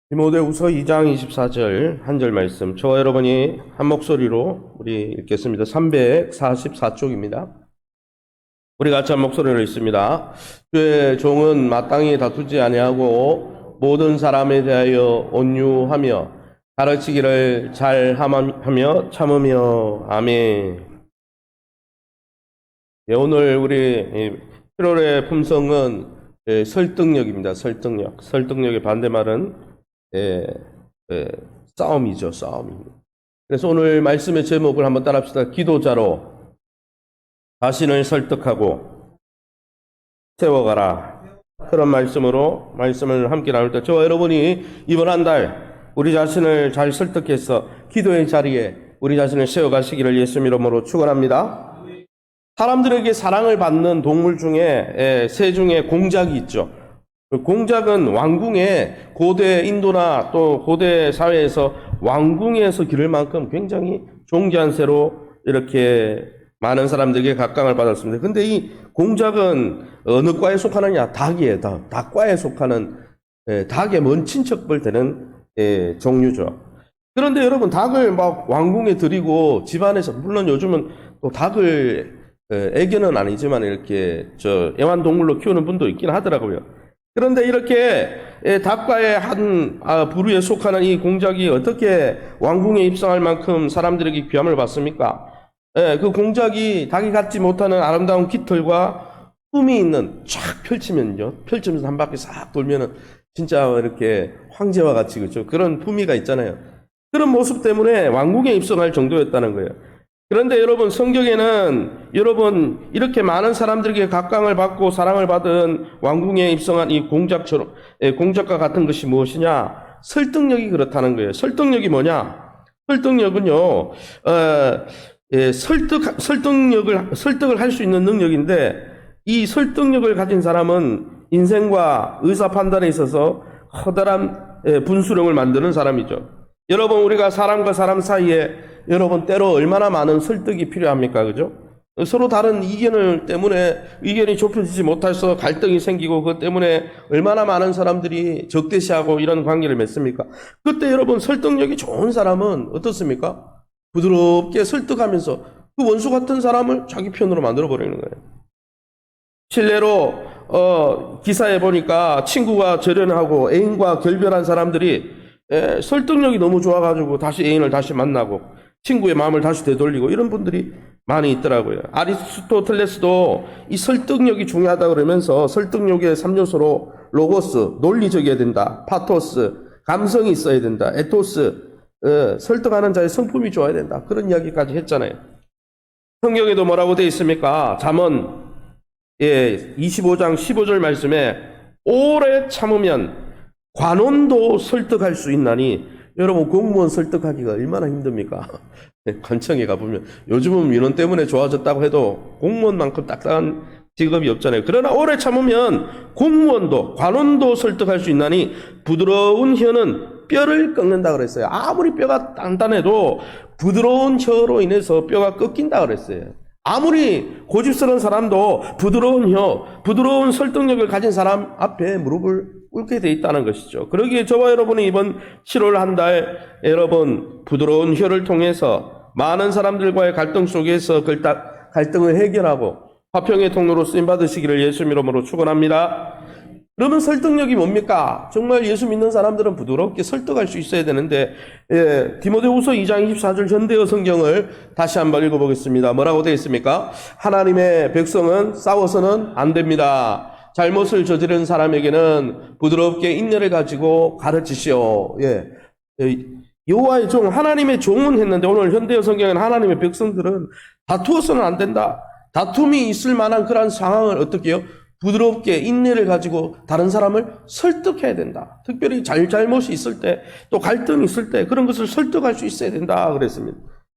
디모데후서 2장 24절 한 절 말씀, 저와 여러분이 한 목소리로 우리 읽겠습니다. 344쪽입니다. 우리 같이 한 목소리로 읽습니다. 주의 종은 마땅히 다투지 아니하고 모든 사람에 대하여 온유하며 가르치기를 잘하며 참으며. 아멘. 예, 오늘 우리 7월의 품성은 설득력입니다. 설득력. 설득력의 반대말은 싸움이죠. 싸움입니다. 그래서 오늘 말씀의 제목을 한번 따라합시다. 기도자로 자신을 설득하고 세워가라. 그런 말씀을 함께 나눌 때 저와 여러분이 이번 한 달 우리 자신을 잘 설득해서 기도의 자리에 우리 자신을 세워가시기를 예수님 이름으로 축원합니다. 사람들에게 사랑을 받는 동물 중에 새 중에 공작이 있죠. 공작은 왕궁에 고대 인도나 또 고대 사회에서 왕궁에서 기를 만큼 굉장히 존귀한 새로 이렇게 많은 사람들에게 각광을 받았습니다. 근데 이 공작은 어느 과에 속하느냐? 닭이에요. 닭과에 속하는 닭의 먼 친척벌 되는 종류죠. 그런데 여러분, 닭을 막 왕궁에 들이고 집안에서, 물론 요즘은 또 닭을 애견은 아니지만 이렇게 애완동물로 키우는 분도 있긴 하더라고요. 그런데 이렇게 닭과의 한 부류에 속하는 이 공작이 어떻게 왕궁에 입성할 만큼 사람들에게 귀함을 받습니까? 그 공작이 닭이 갖지 못하는 아름다운 깃털과 품이 있는 쫙 펼치면서 한 바퀴 싹 돌면은 진짜 이렇게 황제와 같이, 그렇죠? 그런 품위가 있잖아요. 그런 모습 때문에 왕궁에 입성할 정도였다는 거예요. 그런데 여러분, 성경에는 여러분 이렇게 많은 사람들에게 각광을 받고 사랑을 받은 왕궁에 입성한 이 공작과 같은 것이 무엇이냐? 설득력이 그렇다는 거예요. 설득력이 뭐냐? 설득력은요, 설득을 할 수 있는 능력인데, 이 설득력을 가진 사람은 인생과 의사 판단에 있어서 커다란 분수령을 만드는 사람이죠. 여러분, 우리가 사람과 사람 사이에 여러분 때로 얼마나 많은 설득이 필요합니까? 그죠? 서로 다른 이견을 때문에 의견이 좁혀지지 못해서 갈등이 생기고, 그것 때문에 얼마나 많은 사람들이 적대시하고 이런 관계를 맺습니까? 그때 여러분, 설득력이 좋은 사람은 어떻습니까? 부드럽게 설득하면서 그 원수 같은 사람을 자기 편으로 만들어 버리는 거예요. 실례로 기사에 보니까 친구가 절연하고 애인과 결별한 사람들이 설득력이 너무 좋아가지고 다시 애인을 다시 만나고 친구의 마음을 다시 되돌리고 이런 분들이 많이 있더라고요. 아리스토텔레스도 이 설득력이 중요하다 그러면서 설득력의 3요소로 로고스, 논리적이어야 된다. 파토스, 감성이 있어야 된다. 에토스, 설득하는 자의 성품이 좋아야 된다. 그런 이야기까지 했잖아요. 성경에도 뭐라고 되어 있습니까? 잠언 25장 15절 말씀에 오래 참으면 관원도 설득할 수 있나니. 여러분, 공무원 설득하기가 얼마나 힘듭니까? 관청에 가보면 요즘은 민원 때문에 좋아졌다고 해도 공무원만큼 딱딱한 직업이 없잖아요. 그러나 오래 참으면 공무원도 관원도 설득할 수 있나니 부드러운 혀는 뼈를 꺾는다 그랬어요. 아무리 뼈가 단단해도 부드러운 혀로 인해서 뼈가 꺾인다 그랬어요. 아무리 고집스러운 사람도 부드러운 혀, 부드러운 설득력을 가진 사람 앞에 무릎을 꿇게 돼 있다는 것이죠. 그러기에 저와 여러분이 이번 7월 한 달 여러분 부드러운 혀를 통해서 많은 사람들과의 갈등 속에서 갈등을 해결하고 화평의 통로로 쓰임 받으시기를 예수님 이름으로 축원합니다. 그러면 설득력이 뭡니까? 정말 예수 믿는 사람들은 부드럽게 설득할 수 있어야 되는데, 디모데후서 2장 24절 현대어 성경을 다시 한번 읽어보겠습니다. 뭐라고 되어 있습니까? 하나님의 백성은 싸워서는 안 됩니다. 잘못을 저지른 사람에게는 부드럽게 인내를 가지고 가르치시오. 여호와의 종, 하나님의 종은 했는데, 오늘 현대어 성경에는 하나님의 백성들은 다투어서는 안 된다. 다툼이 있을 만한 그런 상황을 어떻게 해요? 부드럽게 인내를 가지고 다른 사람을 설득해야 된다. 특별히 잘못이 있을 때, 또 갈등이 있을 때 그런 것을 설득할 수 있어야 된다 그랬습니다.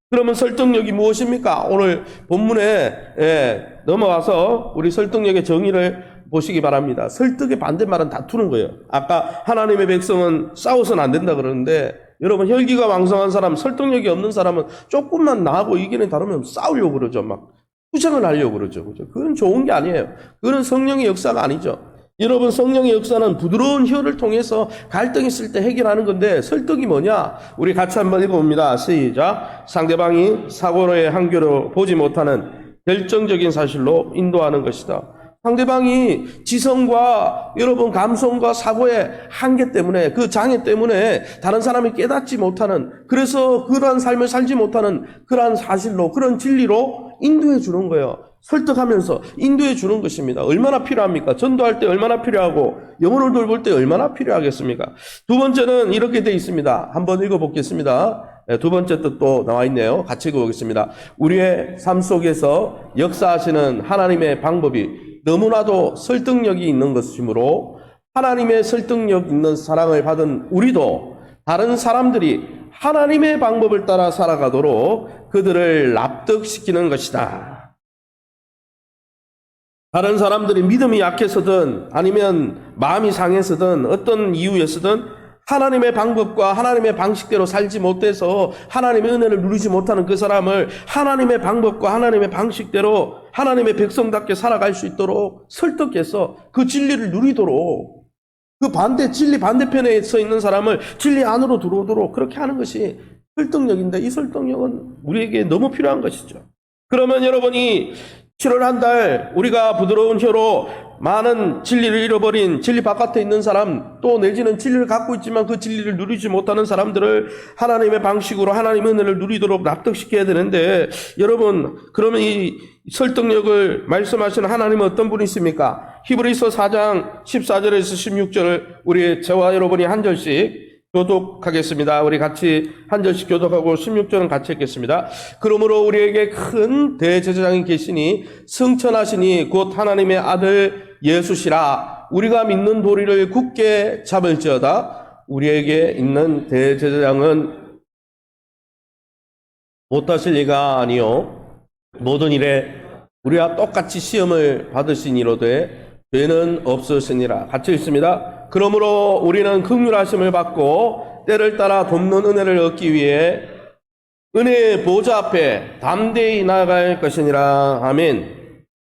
그러면 설득력이 무엇입니까? 오늘 본문에 넘어와서 우리 설득력의 정의를 보시기 바랍니다. 설득의 반대말은 다투는 거예요. 아까 하나님의 백성은 싸워서는 안 된다 그러는데, 여러분, 혈기가 왕성한 사람, 설득력이 없는 사람은 조금만 나하고 의견이 다르면 싸우려고 그러죠. 막 투쟁을 하려고 그러죠. 그죠? 그건 좋은 게 아니에요. 그건 성령의 역사가 아니죠. 여러분, 성령의 역사는 부드러운 혀를 통해서 갈등이 있을 때 해결하는 건데, 설득이 뭐냐? 우리 같이 한번 읽어봅니다. 시작. 상대방이 사고의 한계로 보지 못하는 결정적인 사실로 인도하는 것이다. 상대방이 지성과 여러분 감성과 사고의 한계 때문에, 그 장애 때문에 다른 사람이 깨닫지 못하는, 그래서 그러한 삶을 살지 못하는 그러한 사실로, 그런 진리로 인도해 주는 거예요. 설득하면서 인도해 주는 것입니다. 얼마나 필요합니까? 전도할 때 얼마나 필요하고 영혼을 돌볼 때 얼마나 필요하겠습니까? 두 번째는 이렇게 되어 있습니다. 한번 읽어보겠습니다. 두 번째 뜻도 나와 있네요. 같이 읽어보겠습니다. 우리의 삶 속에서 역사하시는 하나님의 방법이 너무나도 설득력이 있는 것이므로 하나님의 설득력 있는 사랑을 받은 우리도 다른 사람들이 하나님의 방법을 따라 살아가도록 그들을 납득시키는 것이다. 다른 사람들이 믿음이 약해서든 아니면 마음이 상해서든 어떤 이유에서든 하나님의 방법과 하나님의 방식대로 살지 못해서 하나님의 은혜를 누리지 못하는 그 사람을 하나님의 방법과 하나님의 방식대로 하나님의 백성답게 살아갈 수 있도록 설득해서 그 진리를 누리도록, 그 진리 반대편에 서 있는 사람을 진리 안으로 들어오도록 그렇게 하는 것이 설득력인데, 이 설득력은 우리에게 너무 필요한 것이죠. 그러면 여러분이 7월 한 달 우리가 부드러운 혀로 많은 진리를 잃어버린, 진리 바깥에 있는 사람, 또 내지는 진리를 갖고 있지만 그 진리를 누리지 못하는 사람들을 하나님의 방식으로 하나님의 은혜를 누리도록 납득시켜야 되는데, 여러분, 그러면 이 설득력을 말씀하시는 하나님은 어떤 분이십니까? 히브리서 4장 14절에서 16절을 우리 저와 여러분이 한 절씩 교독하겠습니다. 우리 같이 한 절씩 교독하고 16절은 같이 읽겠습니다. 그러므로 우리에게 큰 대제사장이 계시니 승천하시니 곧 하나님의 아들 예수시라. 우리가 믿는 도리를 굳게 잡을지어다. 우리에게 있는 대제사장은 못하실 리가 아니요 모든 일에 우리와 똑같이 시험을 받으시니로되 죄는 없으시니라. 같이 읽습니다. 그러므로 우리는 긍휼하심을 받고 때를 따라 돕는 은혜를 얻기 위해 은혜의 보좌 앞에 담대히 나아갈 것이니라. 아멘.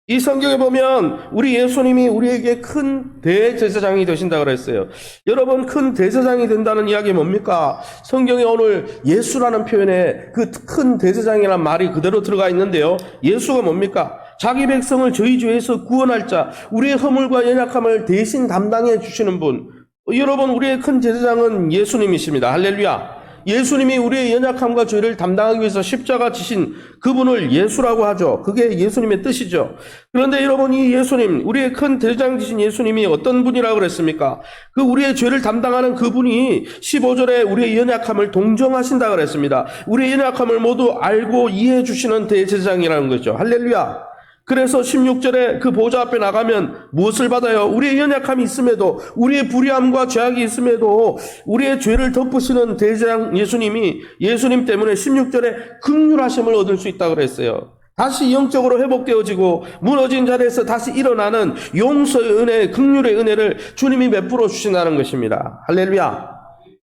이 성경에 보면 우리 예수님이 우리에게 큰 대제사장이 되신다고 그랬어요. 여러분, 큰 대제사장이 된다는 이야기 뭡니까? 성경에 오늘 예수라는 표현에 그 큰 대제사장이라는 말이 그대로 들어가 있는데요. 예수가 뭡니까? 자기 백성을 저희 죄에서 구원할 자, 우리의 허물과 연약함을 대신 담당해 주시는 분. 여러분, 우리의 큰 제사장은 예수님이십니다. 할렐루야. 예수님이 우리의 연약함과 죄를 담당하기 위해서 십자가 지신 그분을 예수라고 하죠. 그게 예수님의 뜻이죠. 그런데 여러분, 이 예수님, 우리의 큰 대제사장 지신 예수님이 어떤 분이라고 그랬습니까? 그 우리의 죄를 담당하는 그분이 15절에 우리의 연약함을 동정하신다고 그랬습니다. 우리의 연약함을 모두 알고 이해해 주시는 대제사장이라는 거죠. 할렐루야. 그래서 16절에 그 보좌 앞에 나가면 무엇을 받아요? 우리의 연약함이 있음에도, 우리의 불의함과 죄악이 있음에도 우리의 죄를 덮으시는 대제사장 예수님이, 예수님 때문에 16절에 긍휼하심을 얻을 수 있다고 그랬어요. 다시 영적으로 회복되어지고 무너진 자리에서 다시 일어나는 용서의 은혜, 긍휼의 은혜를 주님이 베풀어 주신다는 것입니다. 할렐루야.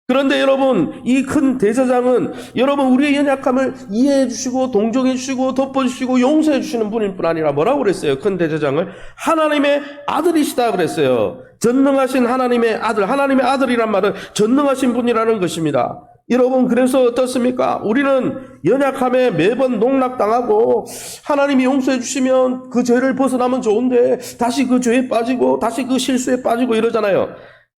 그런데 여러분, 이 큰 대제사장은 여러분 우리의 연약함을 이해해 주시고 동정해 주시고 덮어주시고 용서해 주시는 분일 뿐 아니라 뭐라고 그랬어요? 큰 대제사장을 하나님의 아들이시다 그랬어요. 전능하신 하나님의 아들, 하나님의 아들이란 말은 전능하신 분이라는 것입니다. 여러분, 그래서 어떻습니까? 우리는 연약함에 매번 농락당하고 하나님이 용서해 주시면 그 죄를 벗어나면 좋은데 다시 그 죄에 빠지고 다시 그 실수에 빠지고 이러잖아요.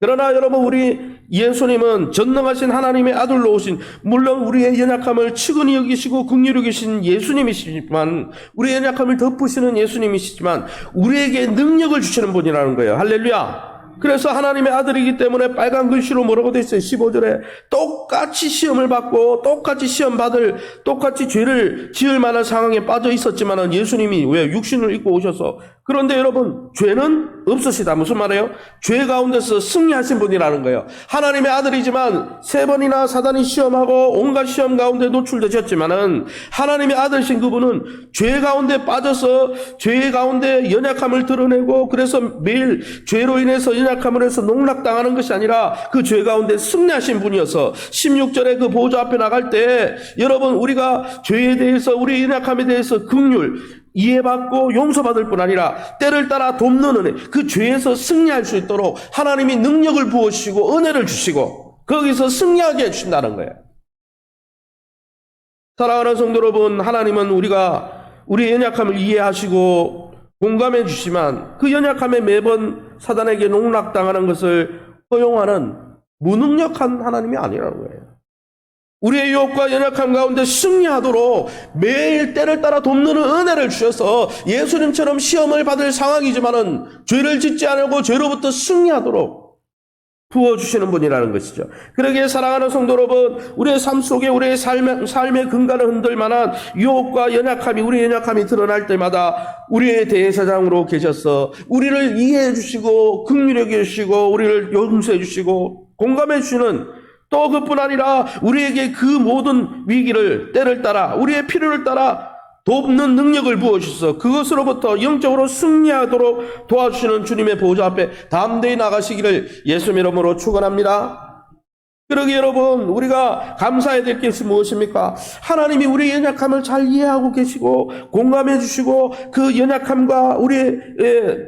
그러나 여러분, 우리 예수님은 전능하신 하나님의 아들로 오신, 물론 우리의 연약함을 측은히 여기시고 긍휼히 여기신 예수님이시지만, 우리의 연약함을 덮으시는 예수님이시지만 우리에게 능력을 주시는 분이라는 거예요. 할렐루야. 그래서 하나님의 아들이기 때문에 빨간 글씨로 뭐라고 돼 있어요? 15절에 똑같이 시험을 받고 똑같이 시험 받을, 똑같이 죄를 지을 만한 상황에 빠져 있었지만 예수님이 왜 육신을 입고 오셔서, 그런데 여러분, 죄는 없으시다. 무슨 말이에요? 죄 가운데서 승리하신 분이라는 거예요. 하나님의 아들이지만 3번이나 사단이 시험하고 온갖 시험 가운데 노출되셨지만은 하나님의 아들이신 그분은 죄 가운데 빠져서 죄 가운데 연약함을 드러내고, 그래서 매일 죄로 인해서 연약함을 연약함을 해서 농락당하는 것이 아니라 그 죄 가운데 승리하신 분이어서 16절에 그 보좌 앞에 나갈 때 여러분 우리가 죄에 대해서 우리의 연약함에 대해서 긍휼 이해받고 용서받을 뿐 아니라 때를 따라 돕는 은혜, 그 죄에서 승리할 수 있도록 하나님이 능력을 부어주시고 은혜를 주시고 거기서 승리하게 해주신다는 거예요. 사랑하는 성도 여러분, 하나님은 우리의 연약함을 이해하시고 공감해 주시지만 그 연약함에 매번 사단에게 농락당하는 것을 허용하는 무능력한 하나님이 아니라는 거예요. 우리의 유혹과 연약함 가운데 승리하도록 매일 때를 따라 돕는 은혜를 주셔서 예수님처럼 시험을 받을 상황이지만은 죄를 짓지 않고 죄로부터 승리하도록 부어주시는 분이라는 것이죠. 그러기에 사랑하는 성도 여러분, 우리의 삶 속에 우리의 삶의 근간을 흔들 만한 유혹과 연약함이, 우리의 연약함이 드러날 때마다 우리의 대제사장으로 계셔서 우리를 이해해 주시고 긍휼히 여겨 주시고 우리를 용서해 주시고 공감해 주시는, 또 그뿐 아니라 우리에게 그 모든 위기를 때를 따라 우리의 필요를 따라 돕는 능력을 부어주셔서 그것으로부터 영적으로 승리하도록 도와주시는 주님의 보좌 앞에 담대히 나가시기를 예수님 이름으로 축원합니다. 그러기에 여러분, 우리가 감사해야 될 것이 무엇입니까? 하나님이 우리의 연약함을 잘 이해하고 계시고 공감해 주시고 그 연약함과 우리의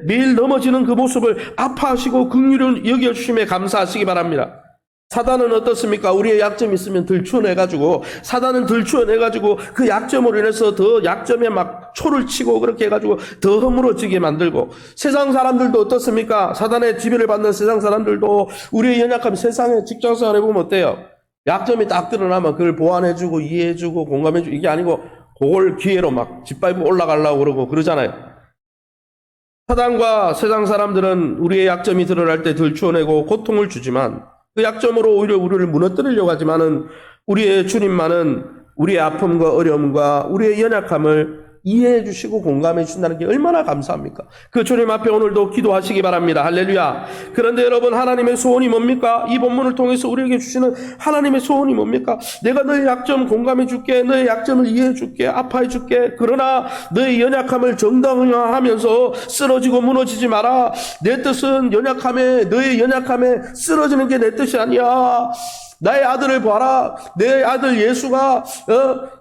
매일 넘어지는 그 모습을 아파하시고 긍휼히 여겨주심에 감사하시기 바랍니다. 사단은 어떻습니까? 우리의 약점이 있으면 들추어내가지고, 사단은 들추어내가지고 그 약점으로 인해서 더 약점에 막 초를 치고 그렇게 해가지고 더 허물어지게 만들고, 세상 사람들도 어떻습니까? 사단의 지배를 받는 세상 사람들도 우리의 연약함, 세상에 직장생활 해보면 어때요? 약점이 딱 드러나면 그걸 보완해주고 이해해주고 공감해주고, 이게 아니고 그걸 기회로 막 짓밟고 올라가려고 그러고 그러잖아요. 사단과 세상 사람들은 우리의 약점이 드러날 때 들추어내고 고통을 주지만 그 약점으로 오히려 우리를 무너뜨리려고 하지만은 우리의 주님만은 우리의 아픔과 어려움과 우리의 연약함을 이해해 주시고 공감해 주신다는 게 얼마나 감사합니까? 그 주님 앞에 오늘도 기도하시기 바랍니다. 할렐루야. 그런데 여러분, 하나님의 소원이 뭡니까? 이 본문을 통해서 우리에게 주시는 하나님의 소원이 뭡니까? 내가 너의 약점 공감해 줄게, 너의 약점을 이해해 줄게, 아파해 줄게. 그러나 너의 연약함을 정당화하면서 쓰러지고 무너지지 마라. 내 뜻은 너의 연약함에 쓰러지는 게 내 뜻이 아니야. 나의 아들을 봐라. 내 아들 예수가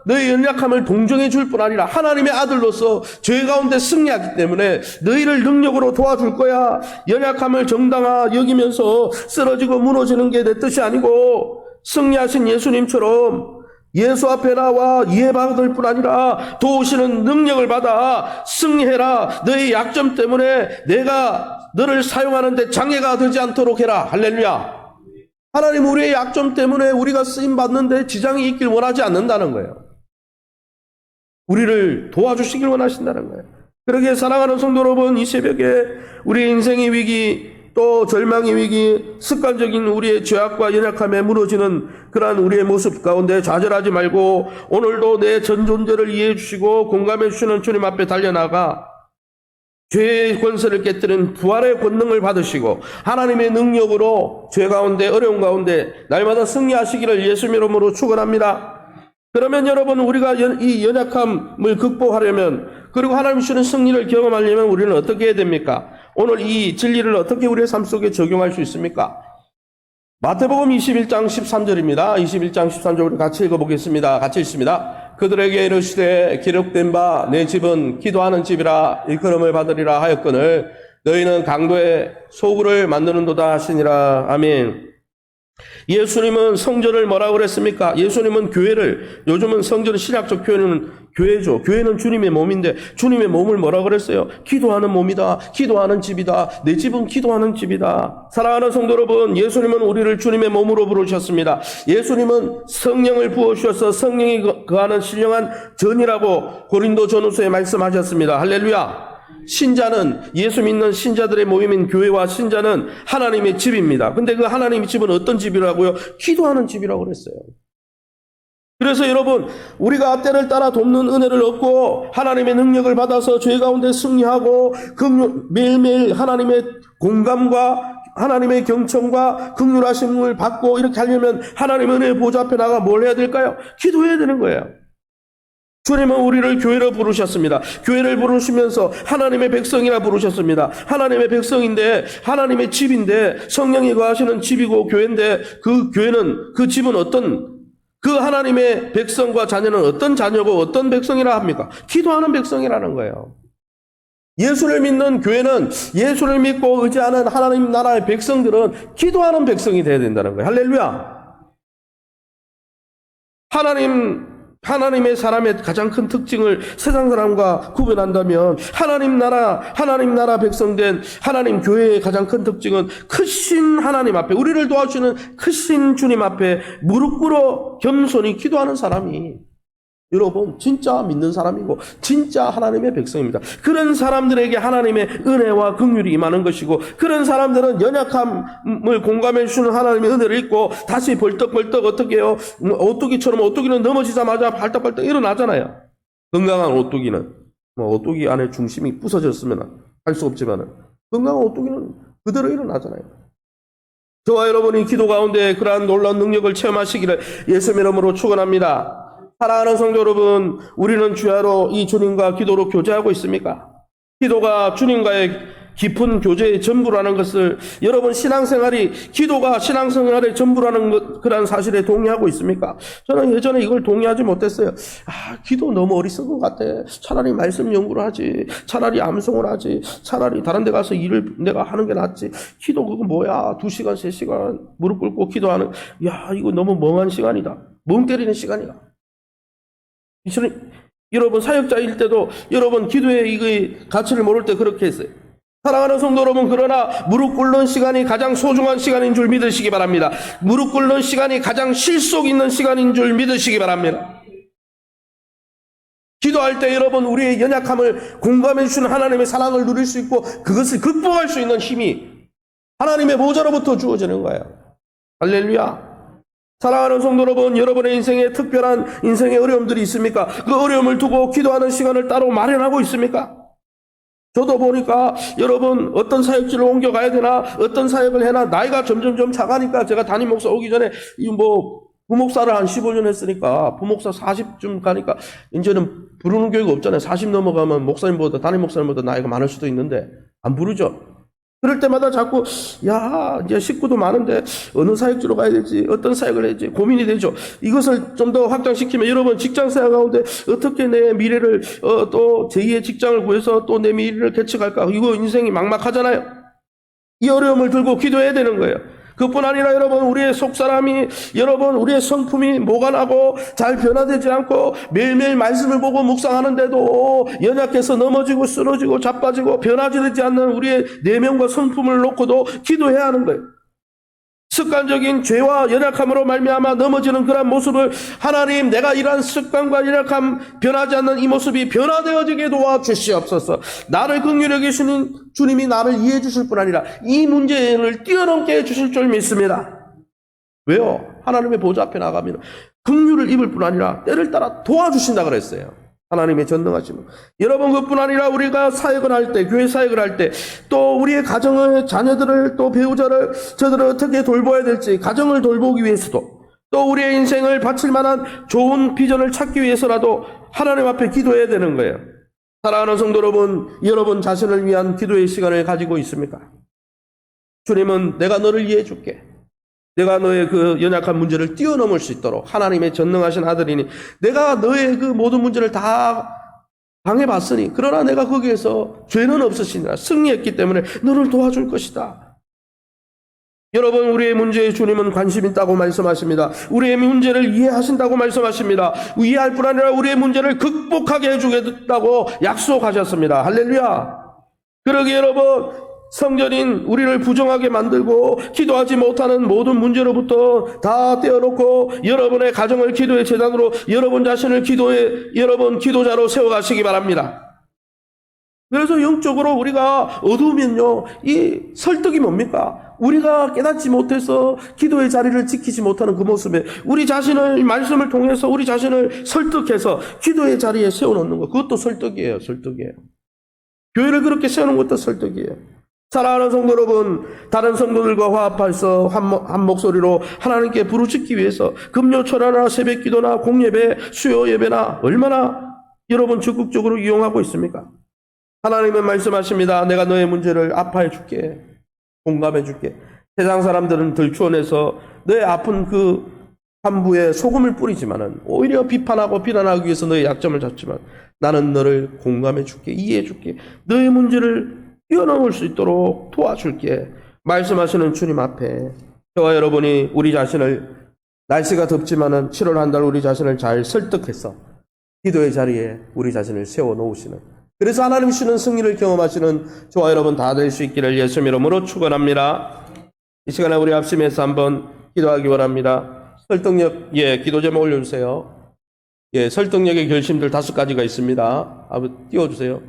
너의 연약함을 동정해 줄 뿐 아니라 하나님의 아들로서 죄 가운데 승리하기 때문에 너희를 능력으로 도와줄 거야. 연약함을 정당화 여기면서 쓰러지고 무너지는 게 내 뜻이 아니고, 승리하신 예수님처럼 예수 앞에 나와 이해받을 뿐 아니라 도우시는 능력을 받아 승리해라. 너의 약점 때문에 내가 너를 사용하는데 장애가 되지 않도록 해라. 할렐루야. 하나님, 우리의 약점 때문에 우리가 쓰임받는데 지장이 있길 원하지 않는다는 거예요. 우리를 도와주시길 원하신다는 거예요. 그러기에 사랑하는 성도 여러분, 이 새벽에 우리의 인생의 위기, 또 절망의 위기, 습관적인 우리의 죄악과 연약함에 무너지는 그러한 우리의 모습 가운데 좌절하지 말고 오늘도 내 전 존재를 이해해 주시고 공감해 주시는 주님 앞에 달려나가 죄의 권세를 깨뜨린 부활의 권능을 받으시고 하나님의 능력으로 죄 가운데 어려움 가운데 날마다 승리하시기를 예수님 이름으로 축원합니다. 그러면 여러분, 우리가 이 연약함을 극복하려면, 그리고 하나님 주시는 승리를 경험하려면 우리는 어떻게 해야 됩니까? 오늘 이 진리를 어떻게 우리의 삶 속에 적용할 수 있습니까? 마태복음 21장 13절입니다. 21장 13절 우리 같이 읽어보겠습니다. 같이 읽습니다. 그들에게 이르시되 기록된 바 내 집은 기도하는 집이라 일컬음을 받으리라 하였거늘 너희는 강도의 소굴을 만드는도다 하시니라. 아멘. 예수님은 성전을 뭐라고 그랬습니까? 예수님은 교회를, 요즘은 성전의 신약적 표현은 교회죠. 교회는 주님의 몸인데 주님의 몸을 뭐라고 그랬어요? 기도하는 몸이다. 기도하는 집이다. 내 집은 기도하는 집이다. 사랑하는 성도 여러분, 예수님은 우리를 주님의 몸으로 부르셨습니다. 예수님은 성령을 부어주셔서 성령이 거하는 신령한 전이라고 고린도 전후서에 말씀하셨습니다. 할렐루야. 신자는, 예수 믿는 신자들의 모임인 교회와 신자는 하나님의 집입니다. 근데 그 하나님의 집은 어떤 집이라고요? 기도하는 집이라고 그랬어요. 그래서 여러분, 우리가 때를 따라 돕는 은혜를 얻고 하나님의 능력을 받아서 죄 가운데 승리하고 매일매일 하나님의 공감과 하나님의 경청과 긍휼하심을 받고 이렇게 하려면 하나님의 은혜의 보좌 앞에 나가 뭘 해야 될까요? 기도해야 되는 거예요. 주님은 우리를 교회로 부르셨습니다. 교회를 부르시면서 하나님의 백성이라 부르셨습니다. 하나님의 백성인데, 하나님의 집인데, 성령이 거하시는 집이고 교회인데, 그 교회는, 그 집은 그 하나님의 백성과 자녀는 어떤 자녀고 어떤 백성이라 합니까? 기도하는 백성이라는 거예요. 예수를 믿는 교회는, 예수를 믿고 의지하는 하나님 나라의 백성들은 기도하는 백성이 되어야 된다는 거예요. 할렐루야! 하나님의 사람의 가장 큰 특징을 세상 사람과 구별한다면 하나님 나라 백성된 하나님 교회의 가장 큰 특징은 크신 하나님 앞에, 우리를 도와주는 크신 주님 앞에 무릎 꿇어 겸손히 기도하는 사람이 여러분 진짜 믿는 사람이고 진짜 하나님의 백성입니다. 그런 사람들에게 하나님의 은혜와 긍휼이 임하는 것이고, 그런 사람들은 연약함을 공감해 주시는 하나님의 은혜를 잊고 다시 벌떡벌떡 어떻게 해요? 오뚜기처럼, 오뚜기는 넘어지자마자 발떡발떡 일어나잖아요. 건강한 오뚜기는 오뚜기 안에 중심이 부서졌으면 할 수 없지만 건강한 오뚜기는 그대로 일어나잖아요. 저와 여러분이 기도 가운데 그러한 놀라운 능력을 체험하시기를 예수님 이름으로 축원합니다. 사랑하는 성도 여러분, 우리는 주야로 이 주님과 기도로 교제하고 있습니까? 기도가 주님과의 깊은 교제의 전부라는 것을, 여러분 기도가 신앙생활의 전부라는 그런 사실에 동의하고 있습니까? 저는 예전에 이걸 동의하지 못했어요. 기도 너무 어리석은 것 같아. 차라리 말씀 연구를 하지. 차라리 암송을 하지. 차라리 다른 데 가서 일을 내가 하는 게 낫지. 기도 그거 뭐야? 2시간, 3시간 무릎 꿇고 기도하는, 이거 너무 멍한 시간이다. 멍 때리는 시간이다. 여러분 사역자일 때도 여러분 기도의 이거의 가치를 모를 때 그렇게 했어요. 사랑하는 성도 여러분, 그러나 무릎 꿇는 시간이 가장 소중한 시간인 줄 믿으시기 바랍니다. 무릎 꿇는 시간이 가장 실속 있는 시간인 줄 믿으시기 바랍니다. 기도할 때 여러분 우리의 연약함을 공감해 주시는 하나님의 사랑을 누릴 수 있고 그것을 극복할 수 있는 힘이 하나님의 보좌로부터 주어지는 거예요. 할렐루야. 사랑하는 성도 여러분, 여러분의 인생에 특별한 인생의 어려움들이 있습니까? 그 어려움을 두고 기도하는 시간을 따로 마련하고 있습니까? 저도 보니까 여러분 어떤 사역지를 옮겨가야 되나, 어떤 사역을 해나, 나이가 점점 차가니까, 제가 담임 목사 오기 전에 부목사를 한 15년 했으니까 부목사 40쯤 가니까 이제는 부르는 교회가 없잖아요. 40 넘어가면 목사님보다, 담임 목사님보다 나이가 많을 수도 있는데 안 부르죠. 그럴 때마다 자꾸 이제 식구도 많은데 어느 사역지로 가야 될지, 어떤 사역을 해야 될지 고민이 되죠. 이것을 좀 더 확장시키면 여러분 직장 생활 가운데 어떻게 내 미래를 또 제2의 직장을 구해서 또 내 미래를 개척할까, 이거 인생이 막막하잖아요. 이 어려움을 들고 기도해야 되는 거예요. 그뿐 아니라 여러분 우리의 속사람이, 여러분 우리의 성품이 모관하고 잘 변화되지 않고 매일매일 말씀을 보고 묵상하는데도 연약해서 넘어지고 쓰러지고 자빠지고 변화되지 않는 우리의 내면과 성품을 놓고도 기도해야 하는 거예요. 습관적인 죄와 연약함으로 말미암아 넘어지는 그런 모습을 하나님, 내가 이러한 습관과 연약함, 변하지 않는 이 모습이 변화되어지게 도와주시옵소서. 나를 긍휼히 여기시는 주님이 나를 이해해 주실 뿐 아니라 이 문제를 뛰어넘게 해주실 줄 믿습니다. 왜요? 하나님의 보좌 앞에 나가면 긍휼을 입을 뿐 아니라 때를 따라 도와주신다 그랬어요. 하나님의 전능하심은. 여러분 그뿐 아니라 우리가 사역을 할 때, 교회 사역을 할 때, 또 우리의 가정의 자녀들을, 또 배우자를, 저들을 어떻게 돌봐야 될지, 가정을 돌보기 위해서도, 또 우리의 인생을 바칠 만한 좋은 비전을 찾기 위해서라도 하나님 앞에 기도해야 되는 거예요. 사랑하는 성도 여러분 자신을 위한 기도의 시간을 가지고 있습니까? 주님은 내가 너를 이해해 줄게. 내가 너의 그 연약한 문제를 뛰어넘을 수 있도록 하나님의 전능하신 아들이니 내가 너의 그 모든 문제를 다 당해봤으니, 그러나 내가 거기에서 죄는 없으시니라, 승리했기 때문에 너를 도와줄 것이다. 여러분 우리의 문제에 주님은 관심 있다고 말씀하십니다. 우리의 문제를 이해하신다고 말씀하십니다. 이해할 뿐 아니라 우리의 문제를 극복하게 해주겠다고 약속하셨습니다. 할렐루야. 그러기에 여러분 성전인 우리를 부정하게 만들고 기도하지 못하는 모든 문제로부터 다 떼어놓고 여러분의 가정을 기도의 재단으로, 여러분 자신을 여러분 기도자로 세워가시기 바랍니다. 그래서 영적으로 우리가 어두우면요, 이 설득이 뭡니까? 우리가 깨닫지 못해서 기도의 자리를 지키지 못하는 그 모습에 우리 자신을 말씀을 통해서 우리 자신을 설득해서 기도의 자리에 세워놓는 것, 그것도 설득이에요. 교회를 그렇게 세우는 것도 설득이에요. 사랑하는 성도 여러분, 다른 성도들과 화합해서 한 목소리로 하나님께 부르짖기 위해서 금요 철야나 새벽 기도나 공예배, 수요 예배나 얼마나 여러분 적극적으로 이용하고 있습니까? 하나님은 말씀하십니다. 내가 너의 문제를 아파해 줄게. 공감해 줄게. 세상 사람들은 들추어내서 너의 아픈 그 환부에 소금을 뿌리지만은 오히려 비판하고 비난하기 위해서 너의 약점을 잡지만 나는 너를 공감해 줄게. 이해해 줄게. 너의 문제를 뛰어넘을 수 있도록 도와줄게. 말씀하시는 주님 앞에 저와 여러분이 우리 자신을 날씨가 덥지만은 7월 한 달 우리 자신을 잘 설득해서 기도의 자리에 우리 자신을 세워놓으시는, 그래서 하나님 주시는 승리를 경험하시는 저와 여러분 다 될 수 있기를 예수님 이름으로 축원합니다. 이 시간에 우리 합심해서 한번 기도하기 원합니다. 설득력, 기도 제목 올려주세요. 설득력의 결심들 5가지가 있습니다. 한번 띄워주세요.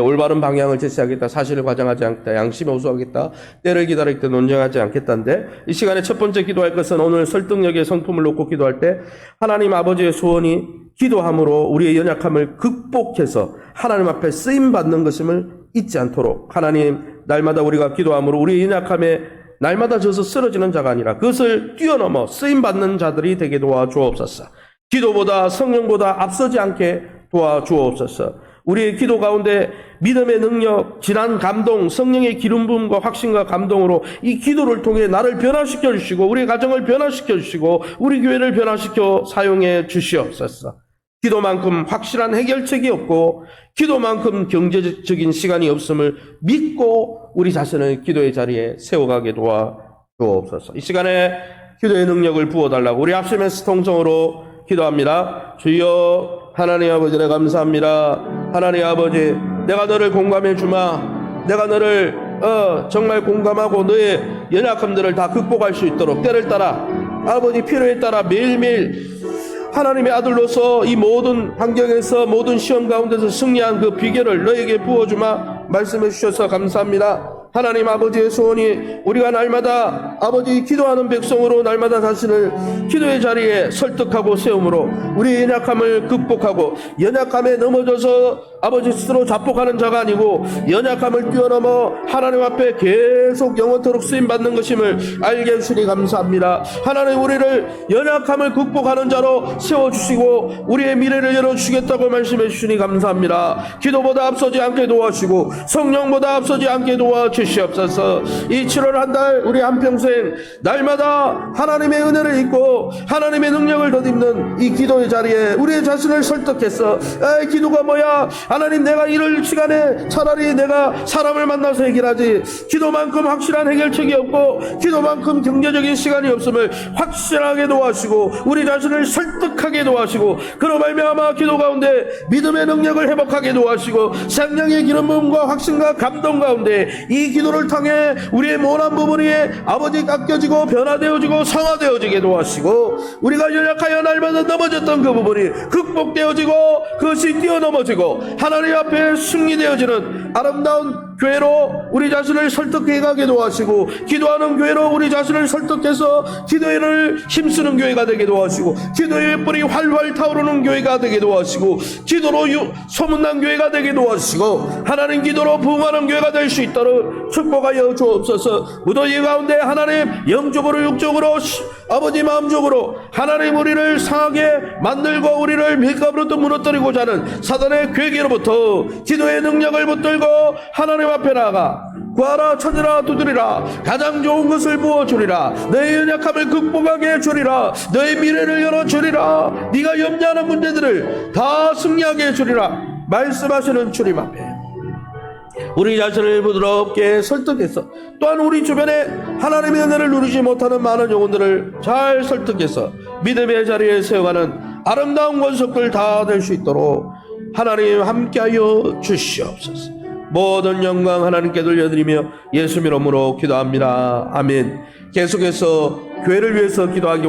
올바른 방향을 제시하겠다. 사실을 과장하지 않겠다. 양심에 호소하겠다. 때를 기다릴 때 논쟁하지 않겠다인데, 이 시간에 첫 번째 기도할 것은 오늘 설득력의 성품을 놓고 기도할 때 하나님 아버지의 소원이 기도함으로 우리의 연약함을 극복해서 하나님 앞에 쓰임받는 것임을 잊지 않도록, 하나님 날마다 우리가 기도함으로 우리의 연약함에 날마다 져서 쓰러지는 자가 아니라 그것을 뛰어넘어 쓰임받는 자들이 되게 도와주옵소서. 기도보다 성령보다 앞서지 않게 도와주옵소서. 우리의 기도 가운데 믿음의 능력, 진한 감동, 성령의 기름 부음과 확신과 감동으로 이 기도를 통해 나를 변화시켜 주시고 우리 가정을 변화시켜 주시고 우리 교회를 변화시켜 사용해 주시옵소서. 기도만큼 확실한 해결책이 없고 기도만큼 경제적인 시간이 없음을 믿고 우리 자신을 기도의 자리에 세워가게 도와주옵소서. 이 시간에 기도의 능력을 부어달라고 우리 합심해서 통성으로 기도합니다. 주여 하나님 아버지, 내가 감사합니다. 하나님 아버지, 내가 너를 공감해 주마. 내가 너를 정말 공감하고 너의 연약함들을 다 극복할 수 있도록 때를 따라 아버지 필요에 따라 매일매일 하나님의 아들로서 이 모든 환경에서 모든 시험 가운데서 승리한 그 비결을 너에게 부어주마. 말씀해 주셔서 감사합니다. 하나님 아버지의 소원이 우리가 날마다 아버지 기도하는 백성으로 날마다 자신을 기도의 자리에 설득하고 세움으로 우리의 연약함을 극복하고 연약함에 넘어져서 아버지 스스로 자폭하는 자가 아니고 연약함을 뛰어넘어 하나님 앞에 계속 영원토록 쓰임받는 것임을 알게 해주시니 감사합니다. 하나님 우리를 연약함을 극복하는 자로 세워주시고 우리의 미래를 열어주시겠다고 말씀해 주시니 감사합니다. 기도보다 앞서지 않게 도와주시고 성령보다 앞서지 않게 도와주시옵소서. 이 7월 한 달 우리 한평생 날마다 하나님의 은혜를 입고 하나님의 능력을 덧입는 이 기도의 자리에 우리의 자신을 설득해서 기도가 뭐야? 하나님 내가 이럴 시간에 차라리 내가 사람을 만나서 해결하지, 기도만큼 확실한 해결책이 없고 기도만큼 경제적인 시간이 없음을 확실하게 도와주시고 우리 자신을 설득하게 도와주시고 그로 말미암아 기도 가운데 믿음의 능력을 회복하게 도와주시고 성령의 기름 부음과 확신과 감동 가운데 이 기도를 통해 우리의 모난 부분이 아버지 깎여지고 변화되어지고 성화되어지게 도와주시고 우리가 연약하여 날마다 넘어졌던 그 부분이 극복되어지고 그것이 뛰어넘어지고 하나님 앞에 승리되어지는 아름다운 교회로 우리 자신을 설득해 가게 도와주시고 기도하는 교회로 우리 자신을 설득해서 기도를 힘쓰는 교회가 되게 도와주시고 기도의 뿔이 활활 타오르는 교회가 되게 도와주시고 기도로 소문난 교회가 되게 도와주시고 하나님 기도로 부흥하는 교회가 될 수 있도록 축복하여 주옵소서. 무더위 가운데 하나님 영적으로 육적으로 아버지 마음적으로 하나님 우리를 상하게 만들고 우리를 밀가루로 무너뜨리고자 하는 사단의 괴계로부터 기도의 능력을 붙들고 하나님 앞에 나아가 구하라 찾으라 두드리라 가장 좋은 것을 부어주리라 너의 연약함을 극복하게 해주리라 너의 미래를 열어주리라 네가 염려하는 문제들을 다 승리하게 해주리라 말씀하시는 주님 앞에 우리 자신을 부드럽게 설득해서 또한 우리 주변에 하나님의 은혜를 누리지 못하는 많은 영혼들을 잘 설득해서 믿음의 자리에 세워가는 아름다운 권속들 다 될 수 있도록 하나님 함께하여 주시옵소서. 모든 영광 하나님께 돌려드리며 예수 이름으로 기도합니다. 아멘. 계속해서 교회를 위해서 기도하기 바랍니다.